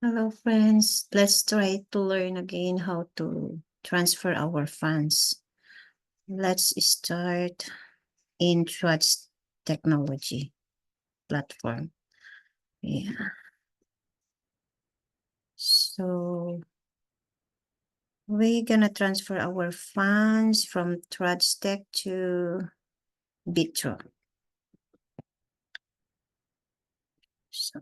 Hello, friends. Let's try to learn again how to transfer our funds. Let's start in Trust Technology platform. Yeah. So we're gonna transfer our funds from TransTech to Bitro. So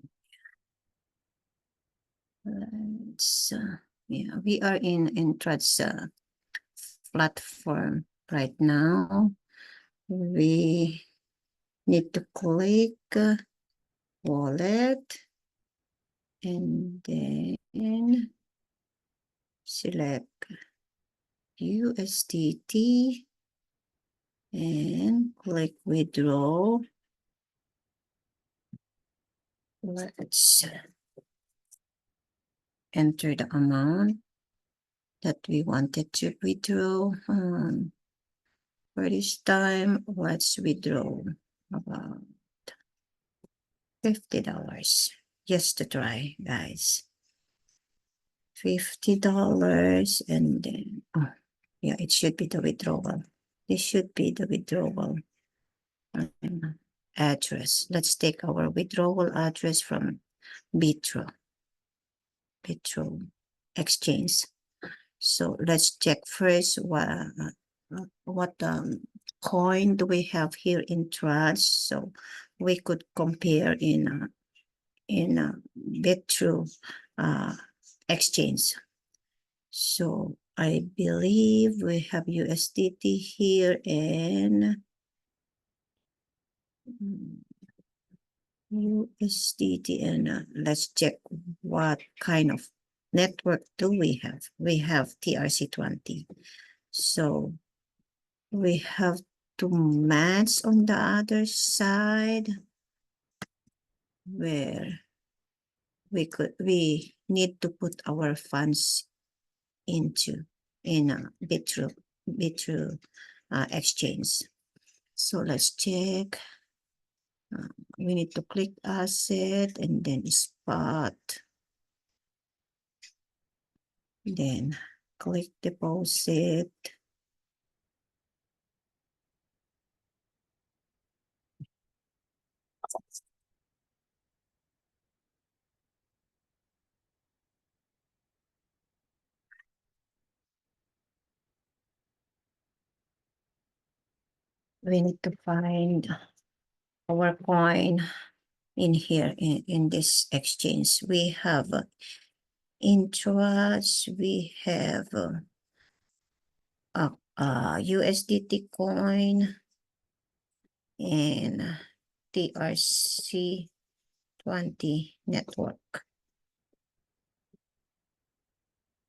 let's yeah, we are in Trust platform right now. We need to click wallet and then select USDT and click withdraw. Let's enter the amount that we wanted to withdraw. For this time, let's withdraw about $50 just to try, guys. $50 and then, oh, yeah, it should be the withdrawal. This should be the withdrawal address. Let's take our withdrawal address from Bitro exchange. So let's check first what coin do we have here in Trust. So we could compare in Bitro exchange. So I believe we have USDT here and USDT, and let's check what kind of network do we have. We have TRC20. So we have to match on the other side where we need to put our funds into in a Bitro exchange. So let's check. We need to click asset and then spot. Then click deposit. We need to find our coin in here in this exchange. We have Intrust, we have USDT coin and TRC20 network.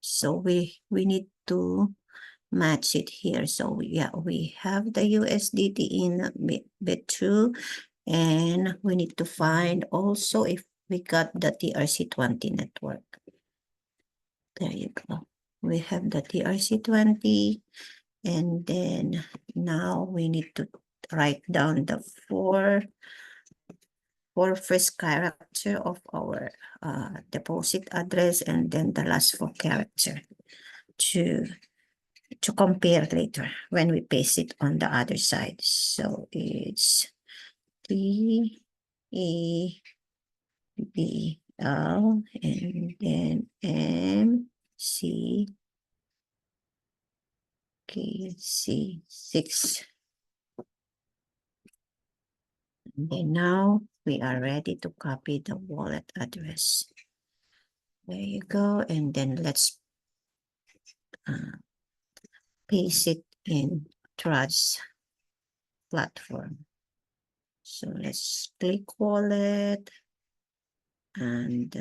So we need to match it here. So yeah, we have the USDT in Bitro, and we need to find also if we got the TRC20 network. There you go. We have the TRC20, and then now we need to write down the four first character of our deposit address, and then the last four character to compare later when we paste it on the other side. So it's T E B L and then M C K C 6. And then now we are ready to copy the wallet address. There you go. And then let's paste it in Trust platform. So let's click wallet and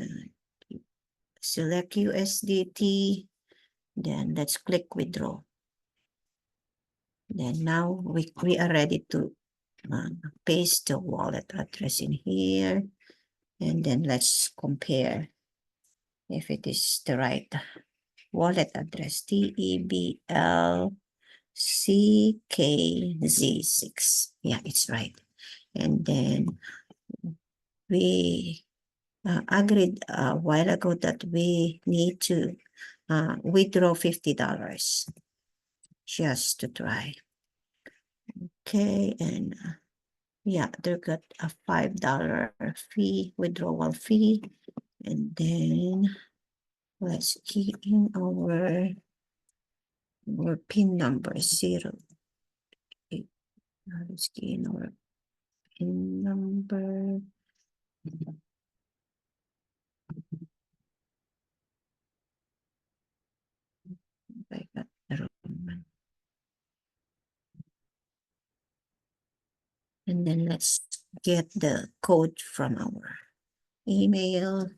select USDT. Then let's click withdraw. Then now we are ready to paste the wallet address in here. And then let's compare if it is the right wallet address. TEBLCKZ6. Yeah, it's right. And then we agreed a while ago that we need to withdraw $50 just to try. Okay, and yeah, they got a $5 fee, withdrawal fee. And then let's key in our PIN number 0. Let's key in our PIN number. I got the wrong one. And then let's get the code from our email.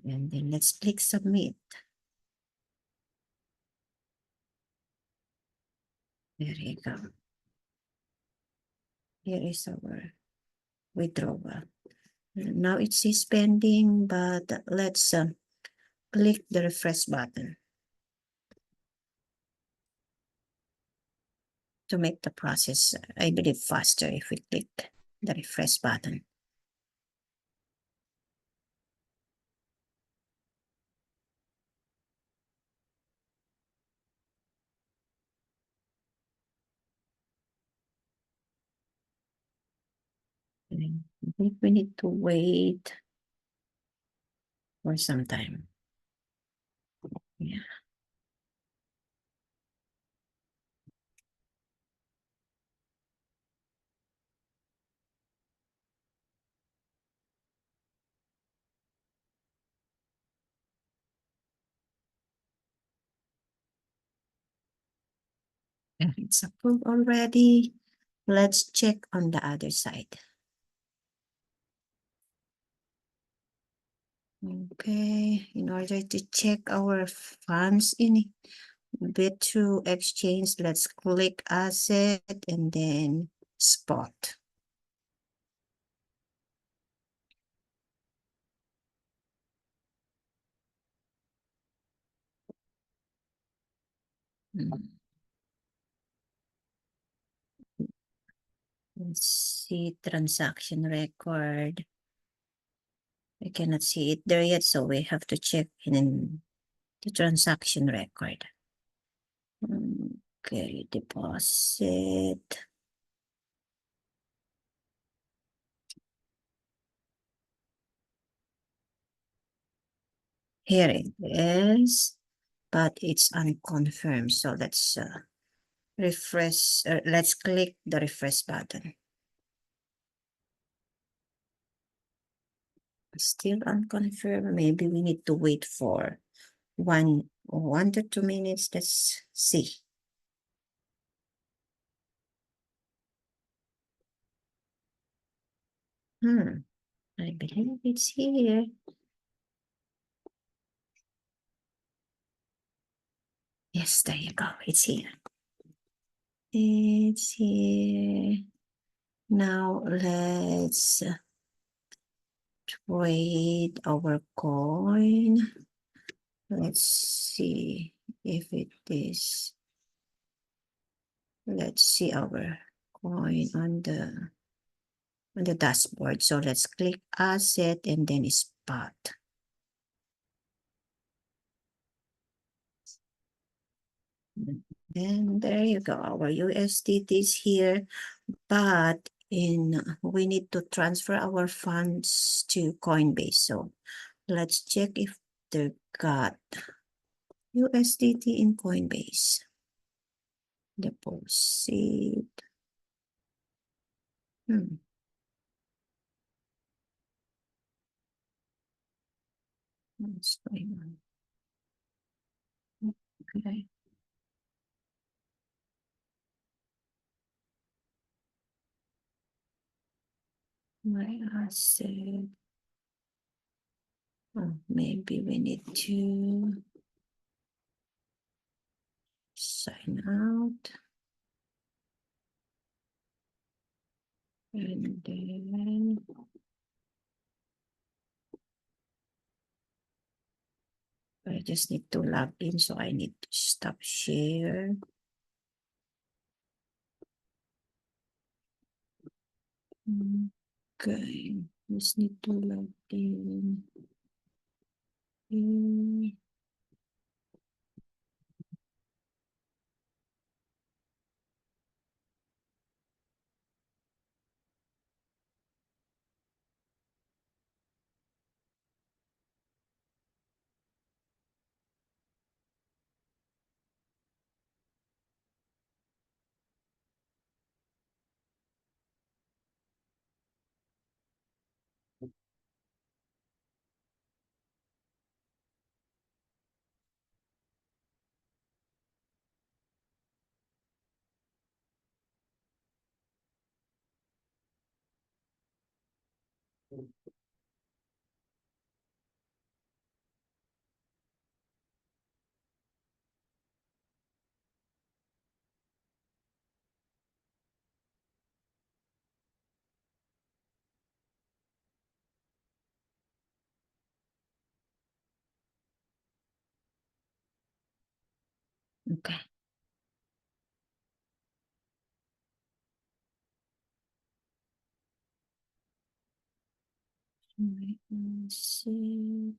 And then let's click submit. There you go. Here is our withdrawal. Now it says pending, but let's click the refresh button to make the process, I believe, faster if we click the refresh button. I think we need to wait for some time. Yeah. And it's approved already. Let's check on the other side. Okay, in order to check our funds in Bit2 Exchange, let's click asset and then spot. Let's see transaction record. I cannot see it there yet, so we have to check in the transaction record. Okay, deposit. Here it is, but it's unconfirmed. So let's refresh. Let's click the refresh button. Still unconfirmed. Maybe we need to wait for one to 2 minutes. Let's see. I believe it's here. Yes, there you go. It's here. It's here. Now let's trade our coin. Let's see if it is. Let's see our coin on the dashboard. So let's click asset and then spot. And there you go. Our USDT is here, but we need to transfer our funds to Coinbase. So let's check if they got USDT in Coinbase. Deposit. What's going on? Okay. my asset. Oh, maybe we need to sign out. And then I just need to log in, so I need to stop share. Okay, just need to log in. Okay. My asset.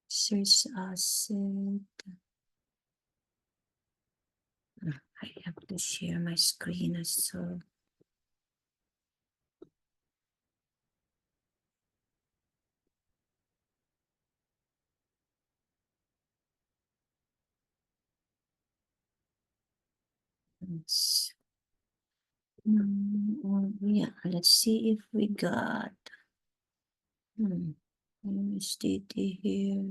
Search asset. I have to share my screen as well. Yeah, let's see if we got USDT here.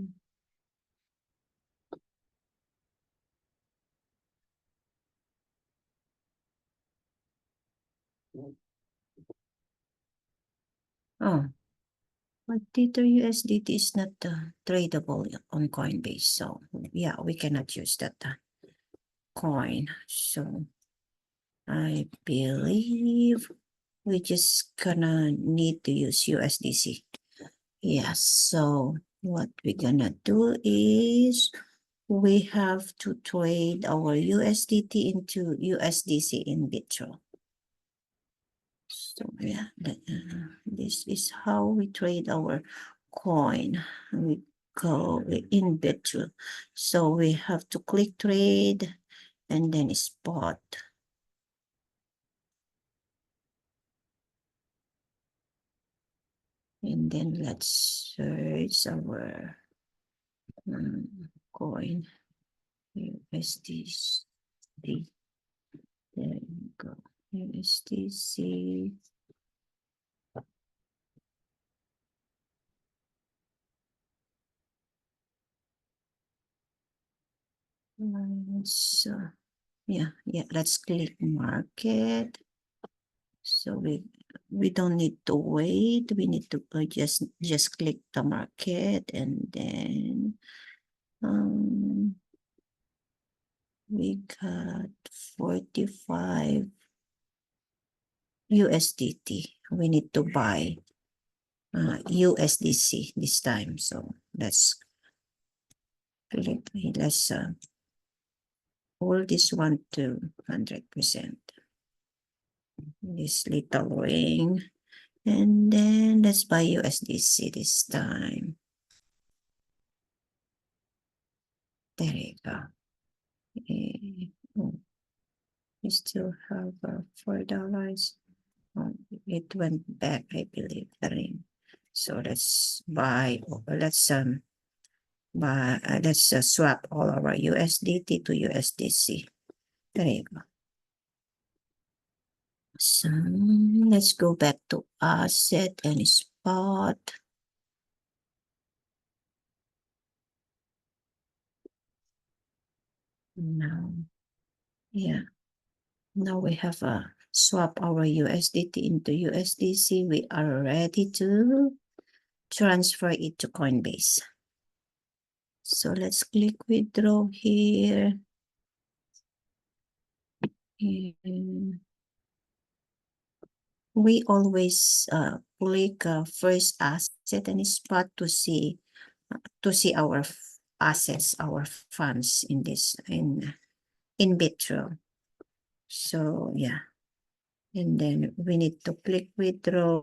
Oh, but Tether USDT is not tradable on Coinbase, so yeah, we cannot use that coin. So I believe we just gonna need to use USDC. Yes, so what we're gonna do is we have to trade our USDT into USDC in Bitro. So yeah, this is how we trade our coin. We go in Bitro. So we have to click trade and then spot. And then let's search our coin USDC. There you go. USDC. So yeah, let's click market. So we don't need to wait. We need to just click the market, and then we got 45 USDT. We need to buy USDC this time. So let's click. Let's hold this one to 100%. This little ring. And then let's buy USDC this time. There you go. We still have $4. It went back, I believe, the ring. So let's buy. Let's swap all our USDT to USDC. There you go. So let's go back to asset and spot. Now Yeah. Now we have swap our USDT into USDC. We are ready to transfer it to Coinbase. So let's click withdraw here. And we always click first asset and spot to see our assets, our funds in this in Bitro. So yeah, and then we need to click withdraw.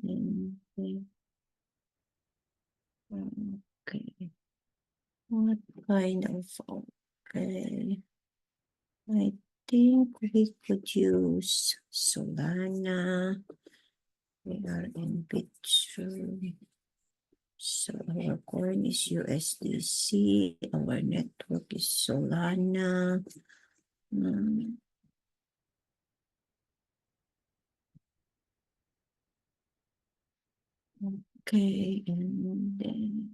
Okay. What kind of, okay. I think we could use Solana. We are in Bitcoin. So our coin is USDC. Our network is Solana. Okay, and then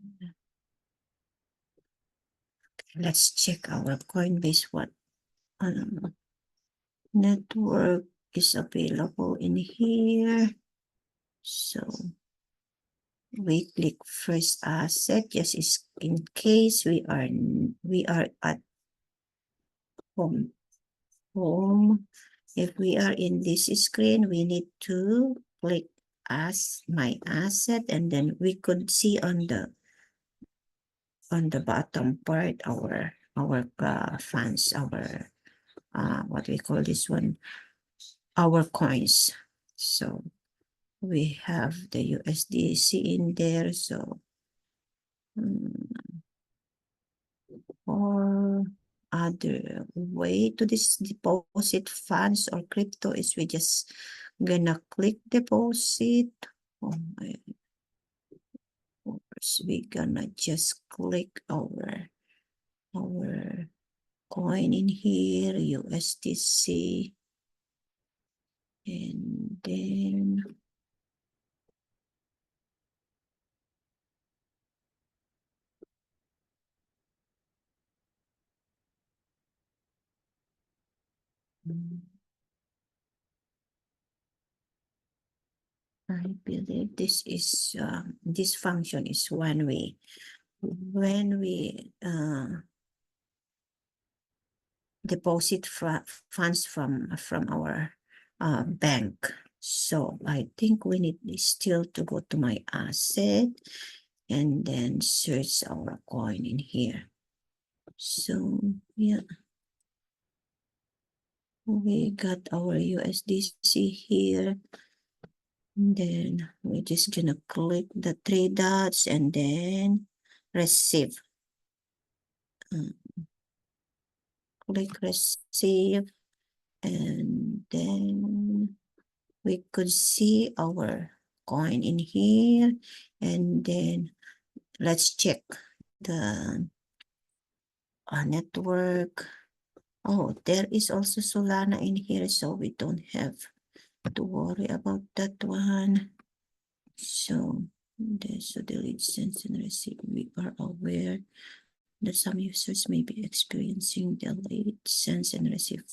let's check our Coinbase. What network is available in here? So we click first asset, just is in case we are at home. If we are in this screen, we need to click as my asset, and then we could see on the bottom part our funds, our what we call this one, our coins. So we have the USDC in there. So or other way to this deposit funds or crypto is we just gonna click deposit. Oh my, course we gonna just click our coin in here, USDC, and then I believe this is this function is when we deposit funds from our bank. So I think we need still to go to my asset and then search our coin in here. So yeah, we got our USDC here. And then we're just gonna click the three dots and then receive. Click receive, and then we could see our coin in here, and then let's check the network. Oh, there is also Solana in here, so we don't have to worry about that one. So delete sends and receive. We are aware that some users may be experiencing delayed sends and receive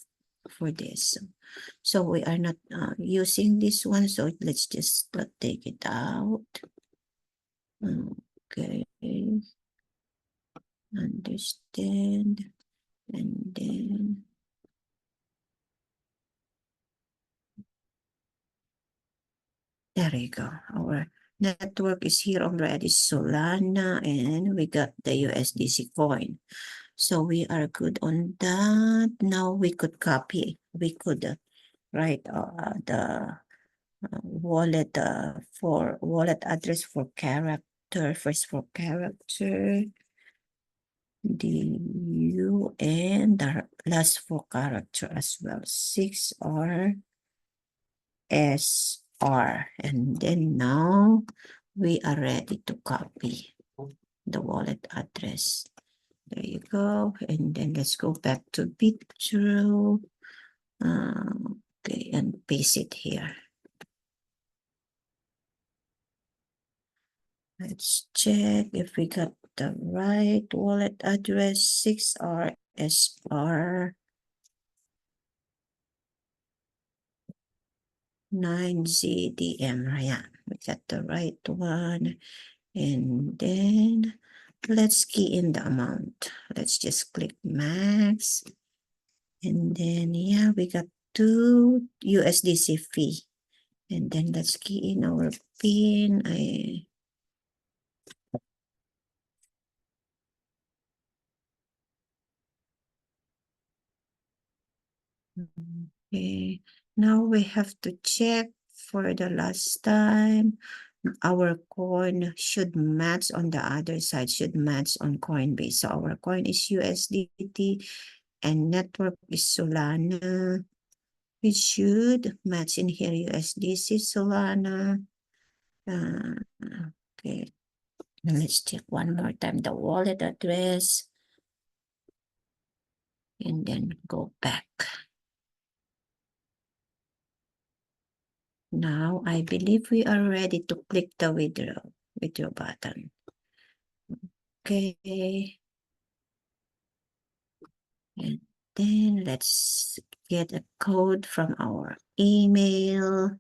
for this. So we are not using this one, so let's just take it out. Okay, understand, and then there you go. Our network is here already, Solana, and we got the USDC coin. So we are good on that. Now we could copy. We could write the wallet for wallet address for character, first for character, the U, and the last for character as well, 6R SR. And then now we are ready to copy the wallet address. There you go. And then let's go back to Bitro. Okay, and paste it here. Let's check if we got the right wallet address, 6RSR 9ZDM. Yeah, we got the right one. And then let's key in the amount. Let's just click max. And then, yeah, we got 2 USDC fee. And then let's key in our PIN. Okay, now we have to check for the last time. Our coin should match on the other side, should match on Coinbase. So our coin is USDT and network is Solana. It should match in here USDC Solana. Okay, let's check one more time the wallet address and then go back. Now I believe we are ready to click the withdraw button. Okay. And then let's get a code from our email.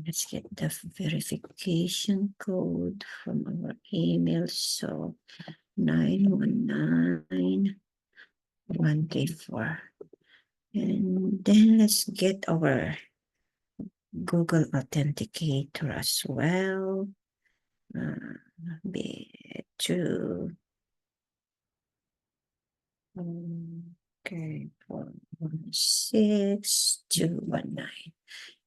Let's get the verification code from our email. So 919134. And then let's get our Google Authenticator as well. Be true. Okay, 416219.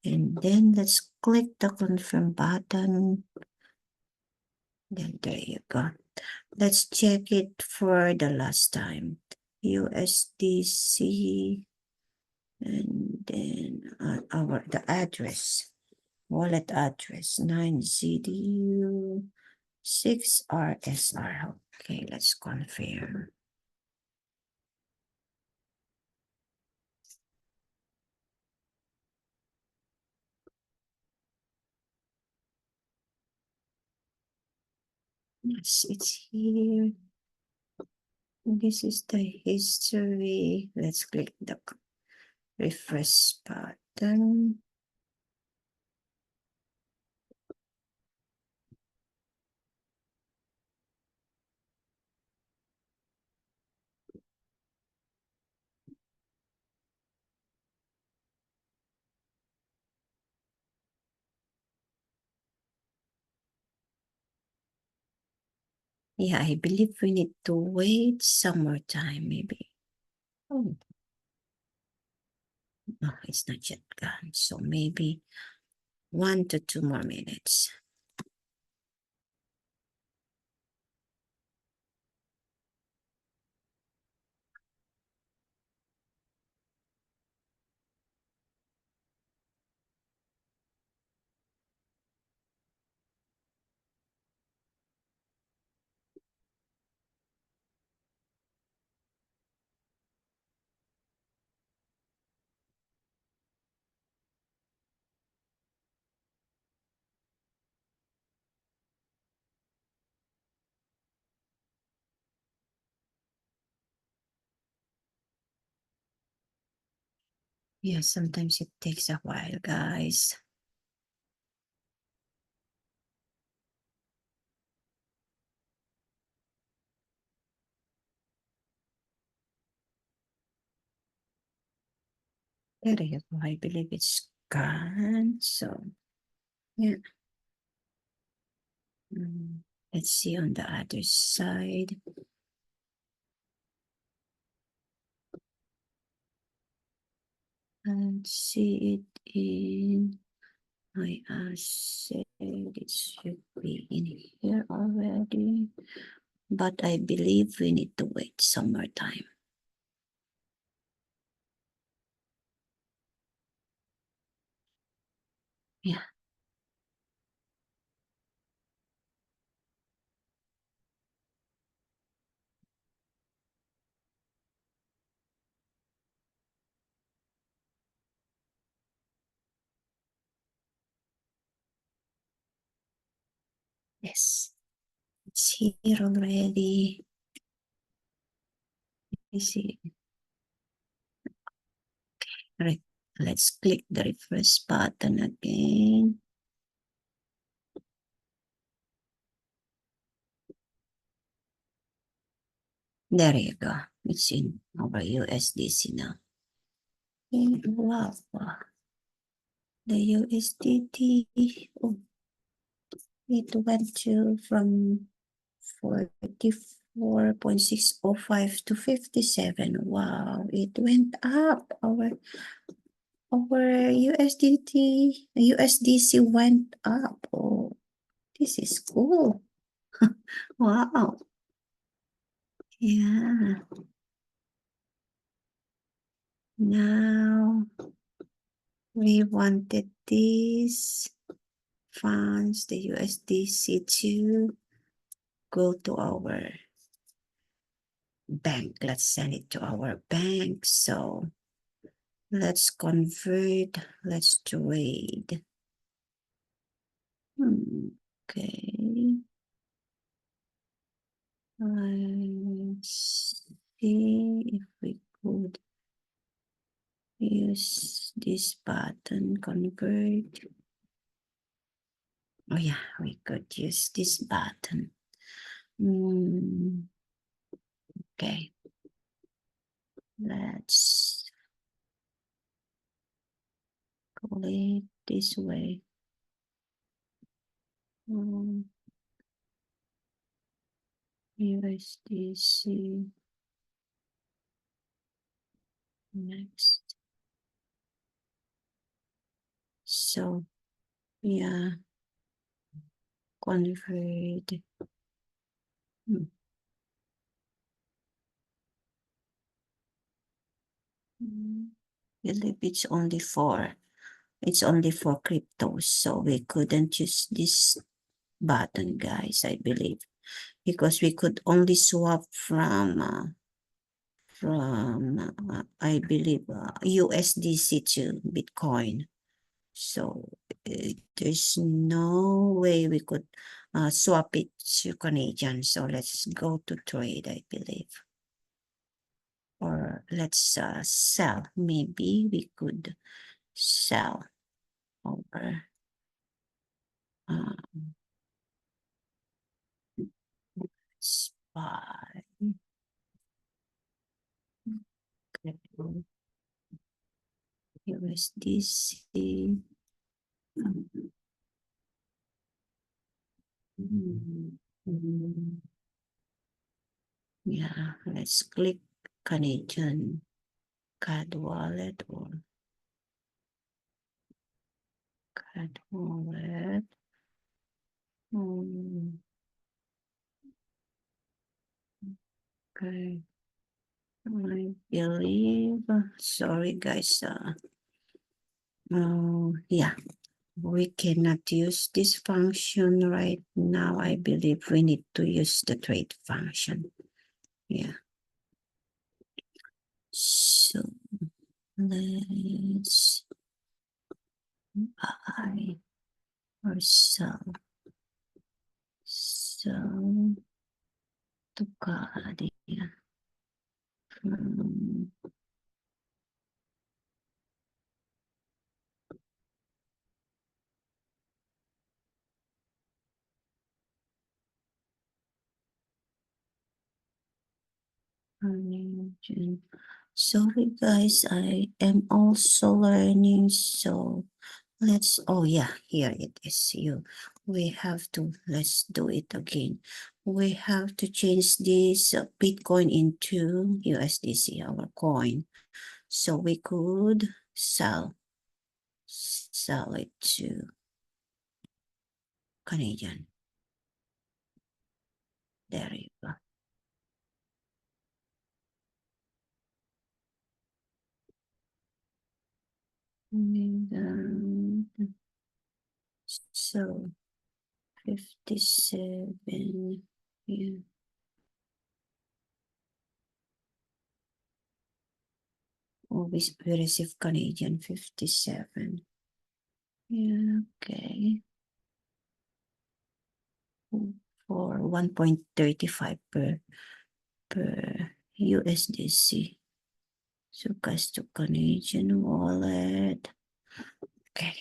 And then let's click the confirm button. Then there you go. Let's check it for the last time. USDC and then the address, wallet address 9ZDU 6RSR. Okay, let's confirm. Yes, it's here. This is the history. Let's click the refresh button. Yeah, I believe we need to wait some more time, maybe. Oh, no, it's not yet gone. So maybe 1 to 2 more minutes. Yeah, sometimes it takes a while, guys. There you go. I believe it's gone. So, yeah. Let's see on the other side. And see it in my asset. It should be in here already. But I believe we need to wait some more time. Yeah. Yes, it's here already. You see, right. Let's click the refresh button again. There you go. It's in our USDC now. Wow. The USDT, oh, it went to from 44.605 to 57. Wow, it went up. Our USDC went up. Oh, this is cool. Wow. Yeah. Now we wanted these funds, the USDC, to go to our bank. Let's send it to our bank. So let's convert. Let's trade. Okay. Let's see if we could use this button, convert. Oh yeah, we could use this button. Okay. Let's go it this way. USDC. Next. So, yeah, convert. Believe it's only for cryptos, so we couldn't use this button, guys, I believe, because we could only swap from I believe USDC to Bitcoin. So there's no way we could swap it to Canadian. So let's go to trade, I believe. Or let's sell. Maybe we could sell over. Let's buy. Okay. USDC. Yeah, let's click Canadian card wallet or card wallet. Okay. I believe, sorry guys, yeah, we cannot use this function right now. I believe we need to use the trade function. Yeah. So let's buy or sell. So to card, yeah. Sorry guys, I am also learning, so let's, oh yeah, here it is. We have to, let's do it again. We have to change this Bitcoin into USDC, our coin. So we could sell it to Canadian. There you go. And, so 57, yeah. Oh, we receive Canadian 57. Yeah, okay. for 1.35 per USDC. So guys, to Canadian wallet. Okay.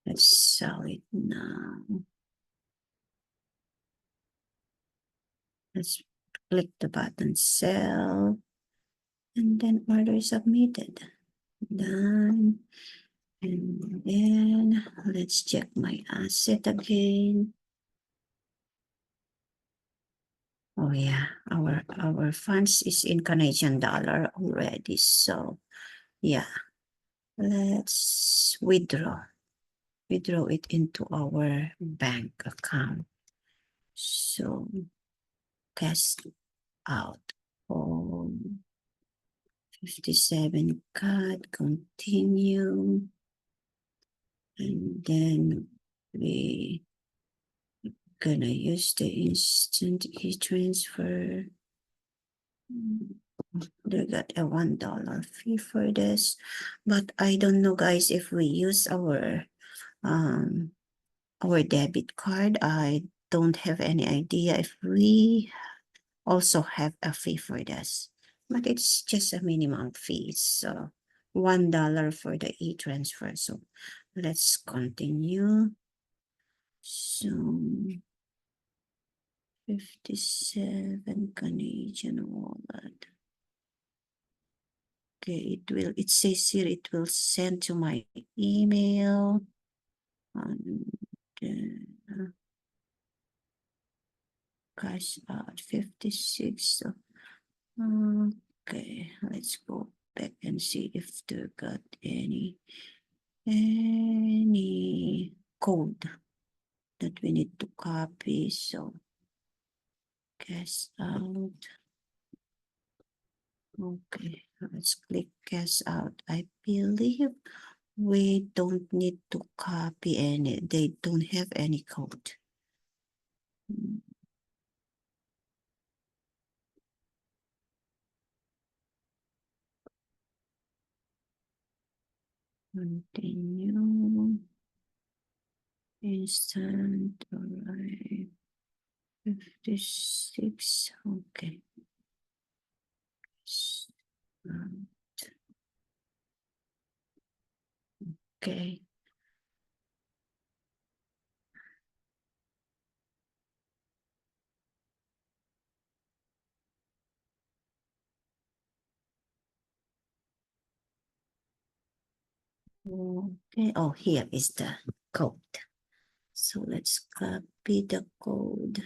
Let's sell it now. Let's click the button sell and then order submitted. Done. And then let's check my asset again. Oh yeah, our funds is in Canadian dollar already. So yeah, let's withdraw it into our bank account. So cash out on 57 card, continue, and then we gonna use the instant e-transfer. They got a $1 fee for this, but I don't know, guys, if we use our debit card. I don't have any idea if we also have a fee for this, but it's just a minimum fee. So $1 for the e-transfer. So let's continue. So 57 Canadian wallet. Okay, it says here it will send to my email. And cash out 56. So, okay, let's go back and see if they got any code that we need to copy. So cash out. Okay, let's click cash out. I believe we don't need to copy any. They don't have any code. Continue. Instant arrive. 56. Okay. Okay. Okay. Oh, here is the code. So let's copy the code.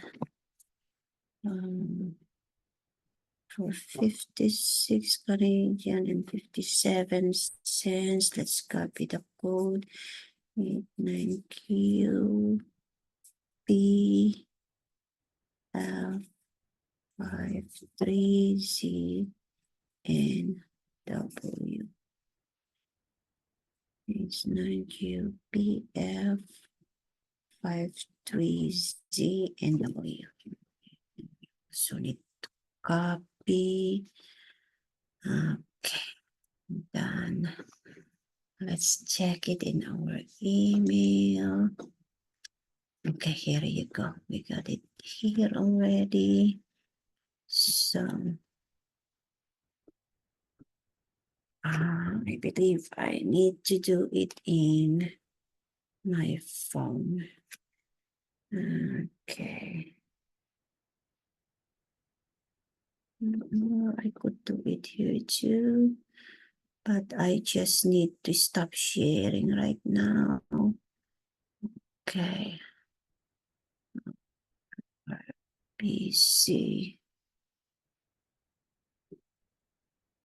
For 56 Canadian and 57 cents. Let's copy the code. 89Q B F 53Z N W. It's 9Q B F 53Z N W. So need to copy. Okay, done. Let's check it in our email. Okay, here you go. We got it here already. So I believe I need to do it in my phone. Okay. I could do it here too, but I just need to stop sharing right now. Okay. PC.